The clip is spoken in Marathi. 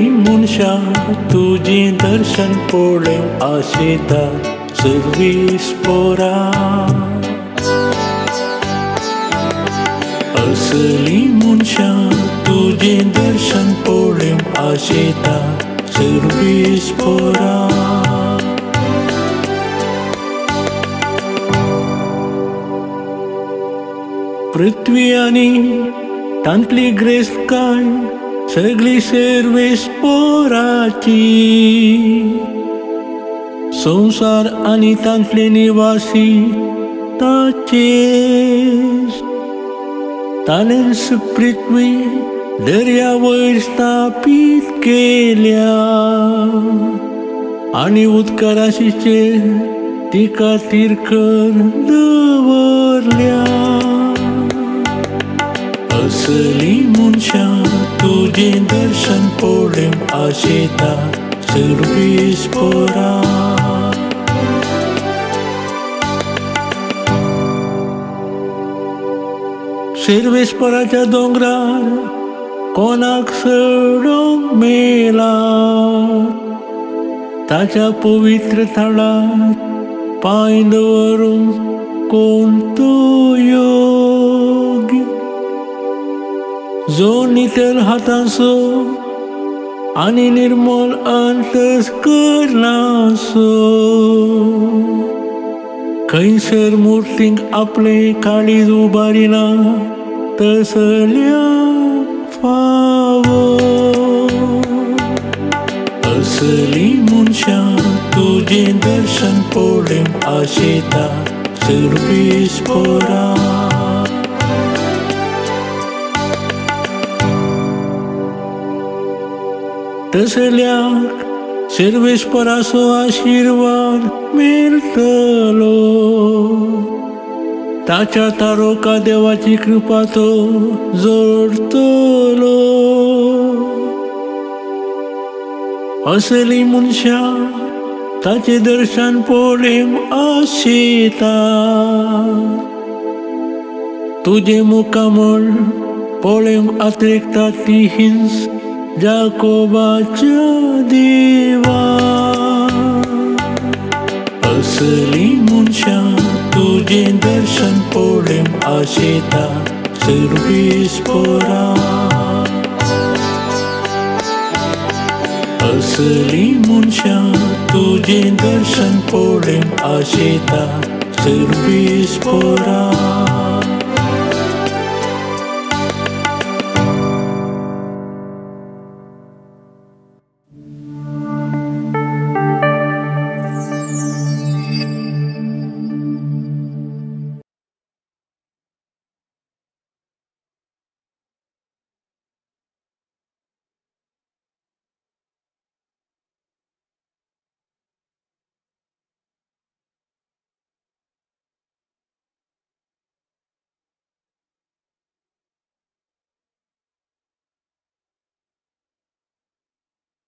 मनशा तुझें दर्शन पळोवंक आशेता सर्वीस पोरा असली मनशा तुझें दर्शन पळोवंक आशेता सर्वीस पोरा पृथ्वी आनी तांतली ग्रेस्तकाय सगळी सर्वेस पोराची संसार आनी तांतले निवासी ताचेच ताणेंच पृथ्वी दर्या वयर स्थापीत केल्या आनी उदका राशीचेर तिका तिरकर दवरल्या असली मनशा तुझें दर्शन पळोवंक आशेता सर्वीस पोरा सर्वेस्पराच्या दोंगरार कोणाक चडोवंक मेला ताच्या पवित्र थळार पांय दवरूंक कोण तो योग्य जो नितळ हातांचो आनी निर्मल अंतस्कर नासो खंयसर मुर्तींक आपले काळीज उबारिना तसल्यांक फावो असली मनशा तुझें दर्शन पळोवंक आशेता सर्वीस पोरा तसल्यांक सर्वेस्पराचो आशीर्वाद मेळटलो ताच्या तारोका देवाची कृपा तो जोडतलो असली मनशा ताचे दर्शन पळोवंक आशेता तुझे मुखामळ पळोवंक आत्रेकता ती हिंस जाकोबाच्या देवा असली मनशा तुझें दर्शन पळोवंक आशेता सर्वीस पोरा असली मनशा तुझें दर्शन पळोवंक आशेता सर्वीस पोरा